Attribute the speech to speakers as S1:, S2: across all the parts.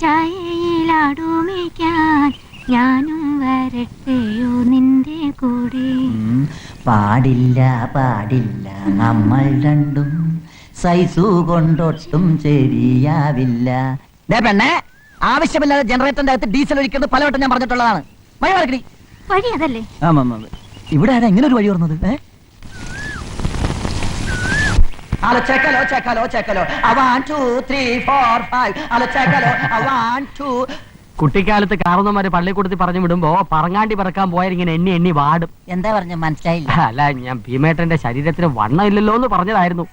S1: ചായയിലാടുമിക്കാൻ ഞാനും വരട്ടെയോ നിന്റെ കൂടെ.
S2: പാടില്ല പാടില്ല നമ്മൾ രണ്ടും സൈസു കൊണ്ടൊട്ടും ശരിയാവില്ല. പെണ്ണെ, ആവശ്യമില്ലാതെ ജനറേറ്ററിന്റെ അകത്ത് ഡീസൽ ഒഴിക്കുന്നത് പലവട്ടം ഞാൻ പറഞ്ഞിട്ടുള്ളതാണ്.
S1: വഴി അതല്ലേ?
S2: ഇവിടെ ആരാ ഇങ്ങനെ ഒരു വഴി പറഞ്ഞത്? ഹലോ ചെക്കലോ ചെക്കലോ ചെക്കലോ 1 2 3 4 5. ഹലോ ചെക്കലോ 1 2.
S3: കുട്ടിക്കാലത്ത് കാരണവന്മാര് പള്ളിക്കൂടത്തിൽ പറഞ്ഞു വിടുമ്പോ പറങ്ങാണ്ടി പറക്കാൻ പോയാലിങ്ങനെ എണ്ണി വാടും.
S2: എന്താ പറഞ്ഞ മനസ്സിലായില്ല?
S3: അല്ല, ഞാൻ ഭീമേട്ടന്റെ ശരീരത്തിന് വണ്ണം ഇല്ലല്ലോ എന്ന് പറഞ്ഞതായിരുന്നു.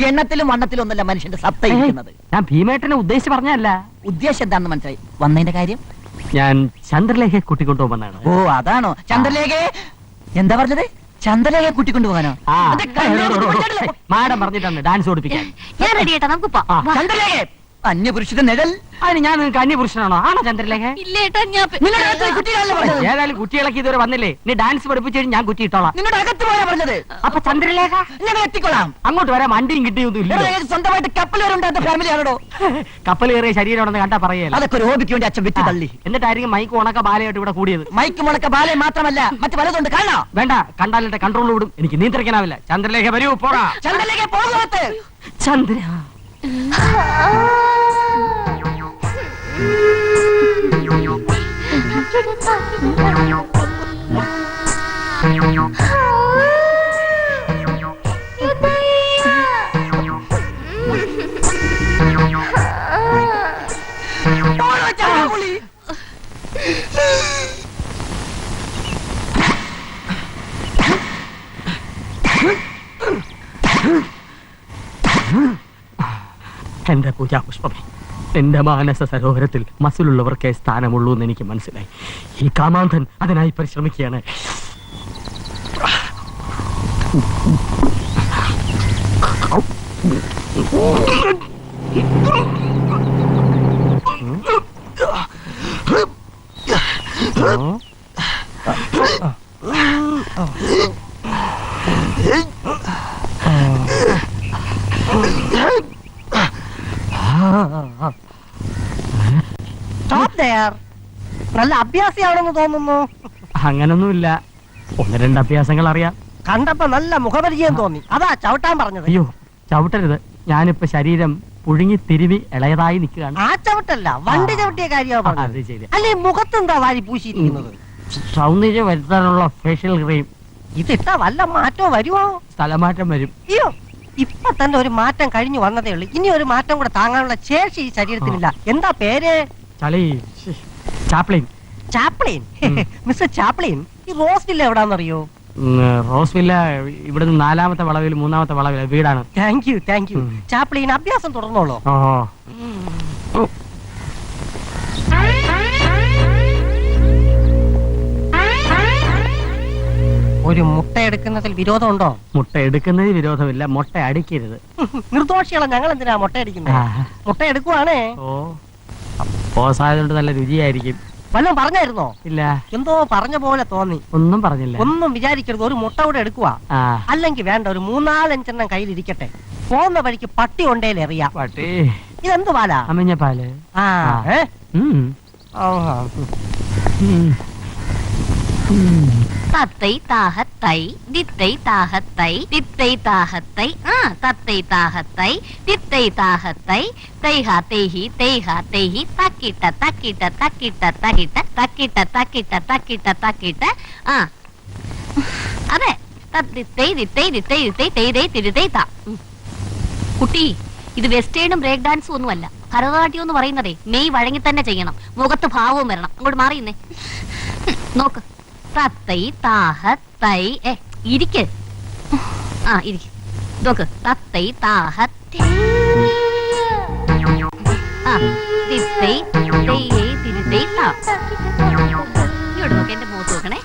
S2: എണ്ണത്തിലും വണ്ണത്തിലും ഒന്നല്ല മനുഷ്യന്റെ സത്ത ഇരിക്കുന്നത്.
S3: ഞാൻ ഭീമേട്ടനെ ഉദ്ദേശിച്ച് പറഞ്ഞല്ല.
S2: ഉദ്ദേശം എന്താണെന്ന് മനസ്സിലായി. വന്നതിന്റെ കാര്യം
S3: ഞാൻ ചന്ദ്രലേഖ കൂട്ടിക്കൊണ്ടുപോകുന്നതാണ്.
S2: ഓ അതാണോ? ചന്ദ്രലേഖ എന്താ പറഞ്ഞത്? ചന്ദ്രലേഖ കൂട്ടിക്കൊണ്ടുപോകാനോ?
S3: മാഡം പറഞ്ഞിട്ടാണ് ഡാൻസ് ഓടിപ്പിക്കാൻ.
S1: ഞാൻ റെഡി ആയിട്ടാ, നമുക്ക്
S2: ചന്ദ്രലേഖ അന്യപുരുഷന്റെ നിഴൽ.
S3: അതിന് ഞാൻ നിങ്ങൾക്ക് അന്യപുരുഷനാണോ? ആണോ ചന്ദ്രലേഖ? ഏതായാലും കുട്ടികളൊക്കെ ഇതുവരെ വന്നില്ലേ? നീ ഡാൻസ് പഠിപ്പിച്ചു ഞാൻ കുറ്റി ഇട്ടോളാം.
S2: നിങ്ങളുടെ അകത്ത് പോയാ പറഞ്ഞത്.
S3: അപ്പൊ ചന്ദ്രലേഖ
S2: ഞങ്ങൾ എത്തിക്കൊള്ളാം.
S3: അങ്ങോട്ട് വരാൻ വണ്ടിയും കിട്ടിയൊന്നും ഇല്ല.
S2: സ്വന്തമായിട്ട് കപ്പൽ കയറുണ്ടാത്ത ഫാമിലി ആണോ?
S3: കപ്പൽ കയറിയ ശരീരമാണെന്ന് കണ്ടാ പറയല്ല.
S2: അതൊക്കെ ഒരു ഹോബിക്ക് വേണ്ടി അച്ഛൻ വിറ്റ് തള്ളി.
S3: എന്നിട്ടായിരിക്കും മൈക്ക് ഉണക്ക ബാലയായിട്ട് ഇവിടെ കൂടിയത്.
S2: മൈക്ക് മുണക്ക ബാലയെ മാത്രമല്ല മറ്റു പലതുണ്ട്. കാണോ?
S3: വേണ്ട, കണ്ടാലിന്റെ കൺട്രോൾ വിടും. എനിക്ക് നിയന്ത്രിക്കാനാവില്ല. ചന്ദ്രലേഖ വരൂ, പോകാം.
S2: ചന്ദ്രലേഖ പോകാത്ത
S3: ചന്ദ്ര എന്റെ പൂജാപുഷ്പമേ, എന്റെ മാനസ സരോവരത്തിൽ മസിലുള്ളവർക്കേ സ്ഥാനമുള്ളൂ എന്ന് എനിക്ക് മനസ്സിലായി. ഈ കാമാന്ധൻ അതിനായി പരിശ്രമിക്കുകയാണ്.
S4: നല്ല അഭ്യാസിയാണെന്ന് തോന്നുന്നു.
S3: അങ്ങനൊന്നുമില്ല, 1-2 അഭ്യാസങ്ങൾ അറിയാം.
S4: കണ്ടപ്പോ നല്ല മുഖപരിചയം തോന്നി, അതാ ചവിട്ടാൻ പറഞ്ഞത്.
S3: അയ്യോ, ചവിട്ടരുത്. ഞാനിപ്പോ ശരീരം പുഴുങ്ങി തിരുവി ഇളയതായി നിൽക്കുകയാണ്.
S4: ആ ചവിട്ടല്ല, വണ്ടി ചവിട്ടിയ കാര്യമാണ്. അല്ലെ മുഖത്തെന്താ വാരി പൂശിയിരിക്കുന്നത്?
S3: സൗന്ദര്യം വരുത്താനുള്ള ഫേഷ്യൽ ക്രീം.
S4: ഇതിട്ട വല്ല മാറ്റവും വരുമോ?
S3: സ്ഥലമാറ്റം വരും.
S4: അയ്യോ, ഇപ്പൊ തന്നെ ഒരു മാറ്റം കഴിഞ്ഞു വന്നതേ ഉള്ളൂ. ഇനി ഒരു മാറ്റം കൂടെ താങ്ങാനുള്ള ശേഷി ഈ ശരീരത്തിനില്ല. എന്താ പേര്?
S3: ചാപ്ലിൻ.
S4: ചാപ്ലിൻ? മിസ്റ്റർ ചാപ്ലിൻ, ഈ റോസ് വില്ല എവിടാന്നറിയോ?
S3: റോസ് വില്ല ഇവിടുന്ന് 4ാമത്തെ വളവിൽ 3ാമത്തെ വളവിൽ വീടാണ്.
S4: Thank you thank you. Chaplin, അഭ്യാസം തുടർന്നോളൂ. ഒരു മുട്ട എടുക്കുന്നതിൽ വിരോധമുണ്ടോ?
S3: മുട്ട എടുക്കുന്നതിൽ വിരോധമില്ല, മുട്ട അടിക്കരുത്.
S4: നിർദോഷികളെ ഞങ്ങൾ എന്തിനാ മുട്ട അടിക്കുന്നത്? മുട്ട എടുക്കുവാണേ.
S3: പോസായതുകൊണ്ട് നല്ല രുചിയായിരിക്കും.
S4: വല്ലതും പറഞ്ഞായിരുന്നോ?
S3: ഇല്ല.
S4: എന്തോ പറഞ്ഞ പോലെ തോന്നി.
S3: ഒന്നും പറഞ്ഞില്ല.
S4: ഒന്നും വിചാരിക്കരുത്, ഒരു മുട്ട കൂടെ എടുക്കുക. അല്ലെങ്കിൽ വേണ്ട, ഒരു 3-4 കയ്യിലിരിക്കട്ടെ. പോകുന്ന വഴിക്ക് പട്ടി കൊണ്ടേൽ എറിയാം.
S3: പട്ടി?
S4: ഇതെന്ത് പാലാ?
S3: അമിഞ്ഞ പാല്.
S1: തത്തൈ താഹത്തൈ ദിത്തൈ താഹത്തൈ തിത്തൈ താഹത്തൈ തത്തൈ താഹത്തൈ തിത്തൈ താഹത്തൈ തൈഹ തൈഹി തൈഹ തൈഹി തക്കിട്ട തക്കിട്ട തക്കിട്ട തക്കിട്ട തക്കിട്ട തക്കിട്ട തക്കിട്ട തക്കിട്ട. അതെ, തത്തിത്തൈ ദിത്തൈ ദിത്തൈ ദിത്തൈ തൈതൈ തിരുതൈ താ. കുട്ടി, ഇത് വെസ്റ്റേണും ബ്രേക്ക് ഡാൻസും ഒന്നുമല്ല. ഭരതനാട്യം എന്ന് പറയുന്നതേ മെയ് വഴങ്ങി തന്നെ ചെയ്യണം. മുഖത്ത് ഭാവവും വരണം. അങ്ങോട്ട് മാറിയുന്നേ, നോക്ക്. തത്തൈ താഹത്തൈ. ഇരിക്ക്. ഇരിക്ക്. നോക്ക്. തത്തൈ താഹത്തൈ തിത്തൈ തൈഹി തിരുതൈ താ. ഇങ്ങോട്ട് നോക്ക്, എന്റെ മുഖത്ത് നോക്കണേ.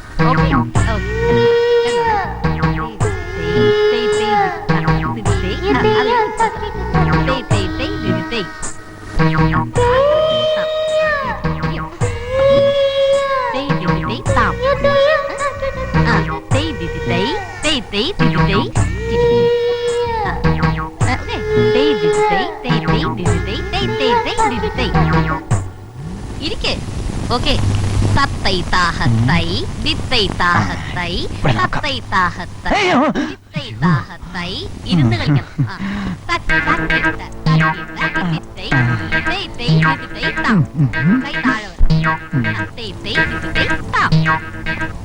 S1: ഇരിക്ക്. ഓക്കെ. തത്തൈ താഹത്തൈ ദിത്തൈ താഹത്തൈ തത്തൈ താഹത്തൈ ദിത്തൈ താഹത്തൈ. ഇരുന്ന് കളിക്കണം. തട്ടി തട്ടി തട്ടി ദിത്തൈ ദിത്തൈ ദിത്തൈ താ. കൈ താഴെ വരണം. തത്തൈ തൈ ദിത്തൈ താ. തത്തൈ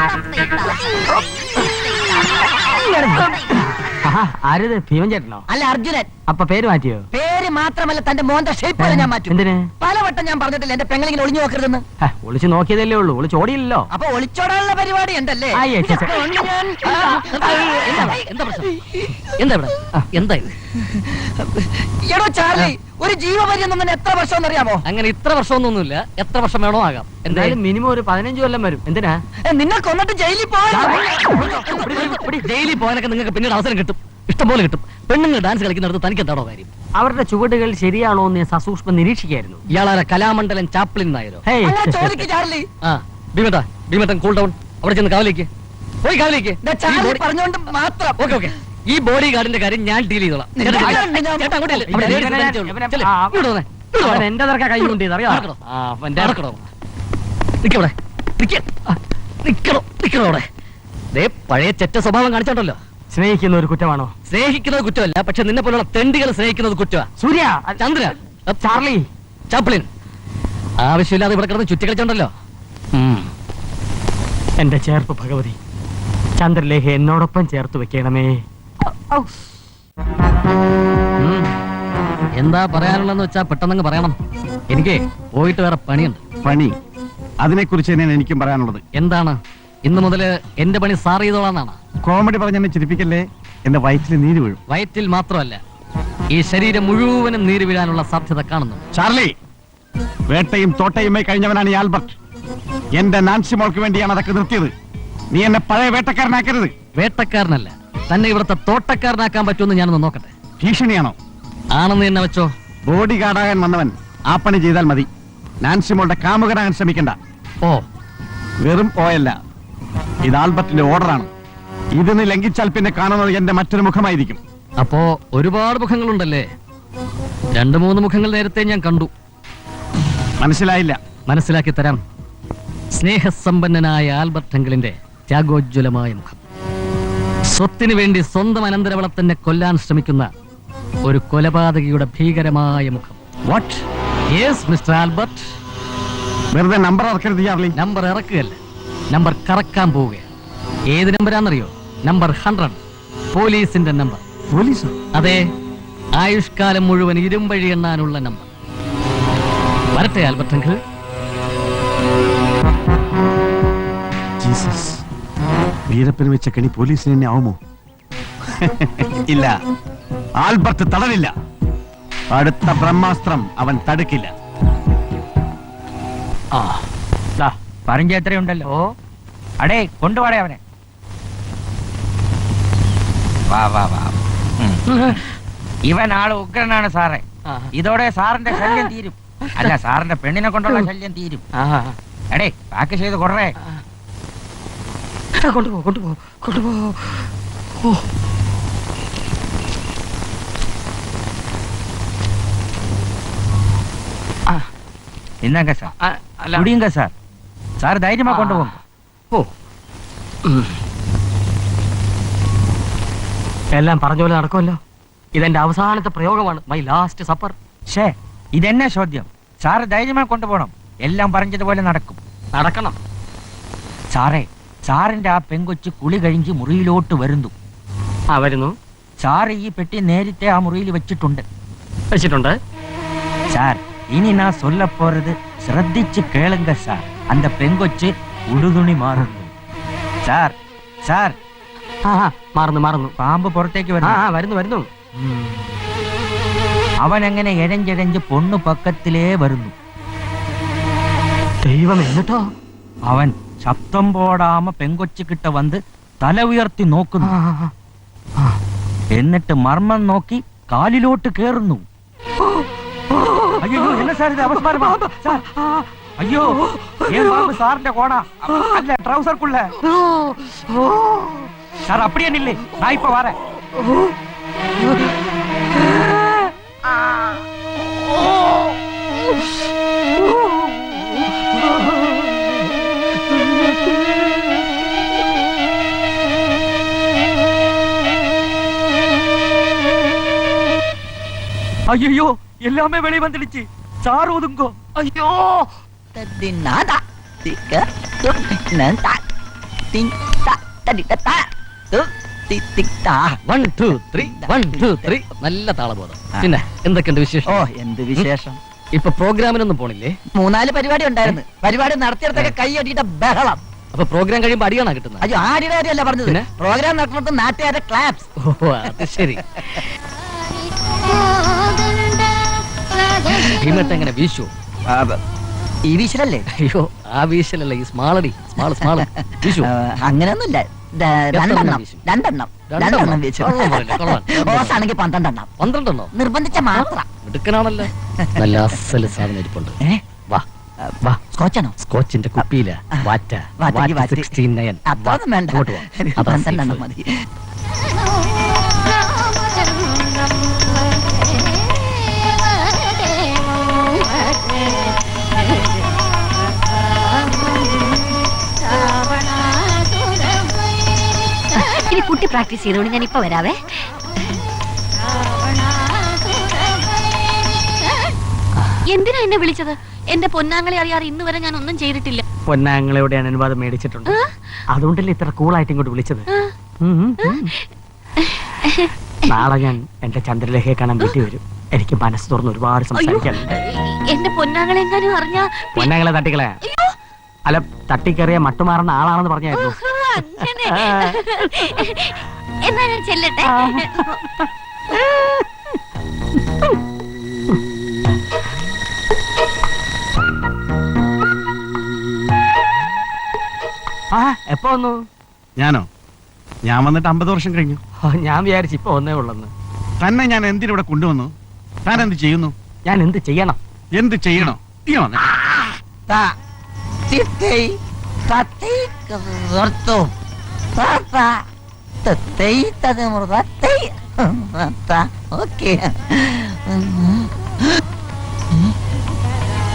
S1: താഹത്തൈ ദിത്തൈ താഹത്തൈ.
S3: ആരത്? ഭീമൻ ചേട്ടനോ?
S2: അല്ല, അർജുനൻ.
S3: അപ്പൊ പേര് മാറ്റിയോ?
S2: പേര് മാത്രമല്ല, തന്റെ മോന്റെ ഷേപ്പ് വരെ ഞാൻ മാറ്റും.
S3: എന്തിന്?
S2: പലവട്ടം ഞാൻ പറഞ്ഞിട്ടില്ല എന്റെ പെങ്ങളിങ്ങനെ ഒളിഞ്ഞു നോക്കരുതെന്ന്.
S3: ഒളിച്ചു നോക്കിയതല്ലേ ഉള്ളൂ, ഒളിച്ച് ഓടിയില്ലല്ലോ.
S2: അപ്പൊ ഒളിച്ചോടാനുള്ള പരിപാടി ഉണ്ടല്ലേ? എടോ ചാർലി, ഒരു ജീവപര്യന്തം തന്നെ എത്ര വർഷം അറിയാമോ?
S5: അങ്ങനെ ഇത്ര വർഷമൊന്നുമില്ല, എത്ര വർഷം വേണോ ആകാം.
S3: എന്തായാലും മിനിമം ഒരു 15 കൊല്ലം വരും. എന്തിനാ?
S2: നിന്നെ കൊന്നിട്ട് ജയിലിൽ പോകാൻ.
S5: ജയിലിൽ പോകാനൊക്കെ നിങ്ങൾക്ക് പിന്നീട് അവസരം കിട്ടും, ഇഷ്ടംപോലെ കിട്ടും. പെണ്ണുങ്ങൾ ഡാൻസ് കളിക്കുന്നിടത്ത് തനിക്ക് എന്താണോ കാര്യം?
S3: അവരുടെ ചുവടുകൾ ശരിയാണോ എന്ന് ഞാൻ സസൂക്ഷ്മം നിരീക്ഷിക്കായിരുന്നു.
S5: ഇയാളാര കലാമണ്ഡലം ചാപ്ലിൻ നായരോ?
S2: അങ്ങനെ ചോദിക്ക് ചാർലി.
S5: ആ ഭീമട്ടൻ കൂൾ ഡൗൺ. അവിടെ ചെന്ന് കാവലേക്ക് പോയി, കാവലേക്ക്.
S2: ചാർലി പറഞ്ഞോണ്ട് മാത്രം.
S5: ഓക്കെ ഓക്കെ, ഈ ബോഡി ഗാർഡിന്റെ കാര്യം ഞാൻ ഡീൽ ചെയ്തോളാം.
S3: എന്റെ തർക്ക കൈ കൊണ്ട്
S5: പഴയ ചെറ്റ സ്വഭാവം കാണിച്ചോണ്ടല്ലോ.
S3: സ്നേഹിക്കുന്ന ഒരു കുറ്റമാണോ?
S5: സ്നേഹിക്കുന്നത് കുറ്റമല്ല, പക്ഷെ നിന്നെ പോലുള്ള തെണ്ടികൾ സ്നേഹിക്കുന്നത് കുറ്റമാണ്.
S3: സൂര്യ,
S5: ചന്ദ്ര,
S3: ചാർലി,
S5: ചാപ്ലിൻ ആവശ്യമില്ലാതെ ഇവിടെ കിടന്ന് ചുറ്റി കളിച്ചോണ്ടല്ലോ.
S3: എന്റെ ചേർപ്പ് ഭഗവതി, ചന്ദ്രലേഖ എന്നോടൊപ്പം ചേർത്ത് വെക്കണമേ.
S5: എന്താ പറയാനുള്ളതെന്ന് വെച്ചാ പെട്ടെന്നങ്ങ് പറയണം. എനിക്ക് പോയിട്ട് വേറെ പണിയുണ്ട്.
S6: പണി? അതിനെ കുറിച്ച് തന്നെയാണ് എനിക്കും പറയാനുള്ളത്.
S5: എന്താണ്? ഇന്ന് മുതല് എന്റെ പണി സാർ ചെയ്തോളാന്നാണ്.
S6: കോമഡി പറഞ്ഞ് എന്നെ ചിരിപ്പിക്കല്ലേ, എന്റെ വയറ്റിൽ നീര് വീഴും.
S5: വയറ്റിൽ മാത്രമല്ല, ഈ ശരീരം മുഴുവനും നീര് വീഴാനുള്ള സാധ്യത കാണുന്നു.
S6: ചാർലി, വേട്ടയും തോട്ടയുമായി കഴിഞ്ഞവനാണ് ഈ ആൽബർട്ട്. എന്റെ നാൻസി മോൾക്ക് വേണ്ടിയാണ് അതൊക്കെ നിർത്തിയത്. നീ എന്നെ പഴയ വേട്ടക്കാരനാക്കരുത്.
S5: വേട്ടക്കാരനല്ല, തന്നെ ഇവിടുത്തെ തോട്ടക്കാരനാക്കാൻ പറ്റുമെന്ന് ഞാനൊന്ന് നോക്കട്ടെ.
S6: ഭീഷണിയാണോ?
S5: ആണെന്ന് തന്നെ വെച്ചോ.
S6: ബോഡി ഗാർഡാകാൻ വന്നവൻ ആ പണി ചെയ്താൽ മതി. നാൻസി മോളുടെ കാമുകനാകാൻ ശ്രമിക്കണ്ട.
S5: ഓ,
S6: വെറും ഓയല്ല, ഇത് ആൽബർട്ടിന്റെ ഓർഡറാണ്. ഇതിന് ലംഘിച്ചാൽ പിന്നെ കാണുന്നത് എന്റെ മറ്റൊരു മുഖമായിരിക്കും.
S5: അപ്പോ ഒരുപാട് മുഖങ്ങളുണ്ടല്ലേ? 2-3 മുഖങ്ങൾ നേരത്തെ ഞാൻ കണ്ടു.
S6: മനസ്സിലായില്ല.
S5: മനസ്സിലാക്കി തരാം. സ്നേഹസമ്പന്നനായ ആൽബർട്ട് അങ്കിളിന്റെ ത്യാഗോജ്വലമായ മുഖം, സ്വത്തിനു വേണ്ടി സ്വന്തം അനന്തരവളെ തന്നെ കൊല്ലാൻ ശ്രമിക്കുന്ന ഒരു കൊലപാതകിയുടെ ഭീകരമായ മുഖം.
S6: വാട്ട്?
S5: Yes mister Albert.
S6: വെറുതെ നമ്പർ ഇറക്കരുത് ചാർലി.
S5: നമ്പർ ഇറക്കുകയല്ല, നമ്പർ കറക്കാൻ പോവുകയാണ്. ഏത് നമ്പരാന്നറിയോ? നമ്പർ 100, പോലീസിന്റെ നമ്പർ.
S6: പോലീസോ?
S5: അതെ, ആയുഷ്കാലം മുഴുവൻ ഇരുമ്പഴി എണ്ണാനുള്ള നമ്പർ. വരട്ടെ ആൽബർട്ട് അങ്കിൾ.
S6: ജീസസ്, വീരപ്പന് വെച്ച കണി പോലീസിന് തന്നെ ആവുമോ? ഇല്ല, ആൽബർട്ട് തടവില്ല. അടുത്ത ബ്രഹ്മാസ്ത്രം അവൻ തടുക്കില്ല.
S7: പറഞ്ഞ എത്രയുണ്ടല്ലോ. അടേ കൊണ്ടുപോടേ അവനെ. വാ വാ വാ. ഇവൻ ആള് ഉഗ്രനാണ് സാറേ. ഇതോടെ സാറിന്റെ ശല്യം തീരും. അല്ല, സാറിന്റെ പെണ്ണിനെ കൊണ്ടുള്ള ശല്യം തീരും. എടേ, പാക്ക് ചെയ്ത് കൊറേ.
S3: കൊണ്ടുപോ.
S7: ഇന്നങ്ക സാർ, കുടിയുങ്ക സാർ. സാർ ധൈര്യമാ കൊണ്ടുപോകും.
S3: എല്ലാം പറഞ്ഞ പോലെ നടക്കുമല്ലോ. ഇതെന്റെ അവസാനത്തെ പ്രയോഗമാണ്. My last supper.
S7: ഷേ, ഇതെന്നെ ചോദ്യം. സാറ് ധൈര്യമാ കൊണ്ടുപോകണം. എല്ലാം പറഞ്ഞതുപോലെ നടക്കണം. സാറേ, സാറിന്റെ ആ പെങ്കൊച്ച് കുളി കഴിഞ്ഞ് മുറിയിലോട്ട് വരുന്നു.
S3: വരുന്നു.
S7: സാറ് ഈ പെട്ടി നേരത്തെ ആ മുറിയിൽ വെച്ചിട്ടുണ്ട്. സാർ, ഇനി ഞാൻ சொல்ல போறது ശ്രദ്ധിച്ച് കേളുങ്ക സാർ. அந்த പെങ്കൊച്ച് ഉടുതുണി മാറുന്നു. Sir, sir.
S3: മാറുന്നു.
S7: പാമ്പ് പുറത്തേക്ക്
S3: വരുന്നു.
S7: അവൻ അങ്ങനെ എഴഞ്ഞെഴഞ്ഞ് പൊണ്ണു പക്കത്തിലേ വരുന്നു.
S3: ദൈവം, എന്നിട്ടോ?
S7: അവൻ ശബ്ദം പോടാമ പെങ്കൊച്ചു കിട്ട വന്ന് തല ഉയർത്തി നോക്കുന്നു. എന്നിട്ട് മർമ്മം നോക്കി കാലിലോട്ട് കേറുന്നു. അയ്യോ, என்ன സാർ ഇത് അവസ്മാരമാ? സാർ, അയ്യോ, ஏன் பாம்பு சார்ന്റെ கோண அல்ல ட்ரவுசர்க்குள்ள. சார், அப்படியே நில்லு, நான் இப்ப வரேன். ஐயோ எல்லாமே வெளியே வந்துடுச்சு சார் ஒதுங்கோ ஐயோ
S2: Nada. Tika. Nada. Tinta. Tadita. Tikta.
S5: 1 2 3 1 2 3 നല്ല താളബോധം. പിന്നെ എന്തൊക്കെയുണ്ട് വിശേഷം?
S2: ഓ എന്ത് വിശേഷം.
S5: ഇപ്പൊ പ്രോഗ്രാമിനൊന്നും പോണില്ലേ?
S2: 3-4 പരിപാടി ഉണ്ടായിരുന്നു. പരിപാടി നടത്തിയിടത്തൊക്കെ കൈയടിയുടെ ബഹളം.
S5: അപ്പൊ പ്രോഗ്രാം കഴിയുമ്പോ അടിയാണോ കിട്ടുന്നത്?
S2: അയ്യോ ആരുടെ കാര്യമല്ല പറഞ്ഞത്.
S5: പിന്നെ?
S2: പ്രോഗ്രാം നടത്തുന്നത് നാട്ടുകാരുടെ ക്ലാപ്സ്.
S5: ഓ അത് ശരി. ഭീമട്ട് എങ്ങനെ വീശു?
S2: ഈ വീശലല്ലേ?
S5: അയ്യോ ആ വീശലല്ല, ഈ സ്മാളടി സ്മാള് വീശു.
S2: അങ്ങനെയൊന്നുമില്ല. രണ്ടെണ്ണം
S5: വീശും.
S2: രണ്ടെണ്ണം
S5: രണ്ടെണ്ണം?
S2: രണ്ടെണ്ണം വീശു.
S5: കൊള്ളാം പറയില്ല, കൊള്ളാം.
S2: ഓസാണെങ്കിൽ 12 എണ്ണം
S5: 12 എണ്ണോ?
S2: നിർബന്ധിച്ച മാത്രം.
S5: മിടുക്കനാണല്ലോ. നല്ല അസല് സാധനം ഇരിപ്പുണ്ട്. വാ വാ,
S2: സ്കോച്ചാണോ?
S5: സ്കോച്ചിന്റെ കുപ്പിയില വാറ്റ
S2: വാറ്റയ്ക്ക് വാറ്റ്.
S5: 69.
S2: അതൊന്നും വേണ്ട.
S5: അങ്ങോട്ട് വാ. അതാ
S2: 12 എണ്ണം
S5: safe.
S2: മതി.
S1: ഇനി കുട്ടി പ്രാക്ടീസ് ചെയ്തോണ്ട് ഞാൻ ഇപ്പൊ വരാവേ. എന്തിനാ എന്നെ വിളിച്ചത്? എന്റെ പൊന്നാങ്ങളെ അറിയാതെ ഇന്ന് വരെ ഞാൻ ഒന്നും ചെയ്തിട്ടില്ല.
S3: പൊന്നാങ്ങളയുടെ അനുവാദം മേടിച്ചിട്ടുണ്ട്. അതുകൊണ്ടല്ലേ ഇത്ര കൂളായിട്ട് ഇങ്ങോട്ട് വിളിച്ചത്. നാളെ ഞാൻ എന്റെ ചന്ദ്രലേഖയെ കാണാൻ വീട്ടിൽ വരും. എനിക്ക് മനസ്സ് തുറന്ന് ഒരുപാട് സംസാരിക്കാനുണ്ട്.
S1: എന്റെ പൊന്നാങ്ങളെ എങ്ങാനും അറിഞ്ഞാ
S3: പൊന്നാങ്ങളെ തട്ടിക്കളയാ. അല്ല, തട്ടിക്കറിയ മട്ടുമാറുന്ന ആളാണെന്ന് പറഞ്ഞായിരുന്നു.
S1: അങ്ങനെ. എന്നാ ഞാൻ ചെല്ലട്ടെ.
S3: ആ എപ്പോ വന്നു?
S6: ഞാനോ? ഞാൻ വന്നിട്ട് 50 വർഷം കഴിഞ്ഞു.
S3: ഞാൻ വിചാരിച്ചു ഇപ്പൊ വന്നേ ഉള്ളെന്ന്.
S6: തന്നെ ഞാൻ എന്തിനിവിടെ കൊണ്ടുവന്നു? താൻ എന്ത് ചെയ്യുന്നു?
S3: ഞാൻ എന്ത് ചെയ്യണം?
S6: എന്ത് ചെയ്യണോ? ചെയ്യണോ?
S2: Ta. Titei. Tatei. Korto. Tata. Tatei. Tatei. Ta. Okay.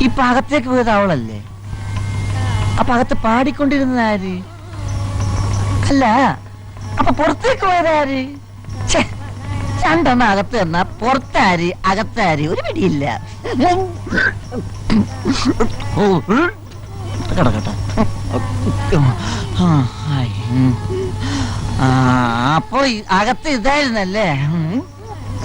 S2: ഇപ്പൊ അകത്തേക്ക് പോയത് അവളല്ലേ? അപ്പൊ അകത്ത് പാടിക്കൊണ്ടിരുന്നത് ആര്? അല്ല, അപ്പൊ പുറത്തേക്ക് പോയത് ആര്? രണ്ടെണ്ണം അകത്ത് തന്നാ പുറത്താര് അകത്താര് ഒരു പിടിയില്ല. കിടക്കട്ടെ. അപ്പൊ അകത്ത് ഇതായിരുന്നല്ലേ?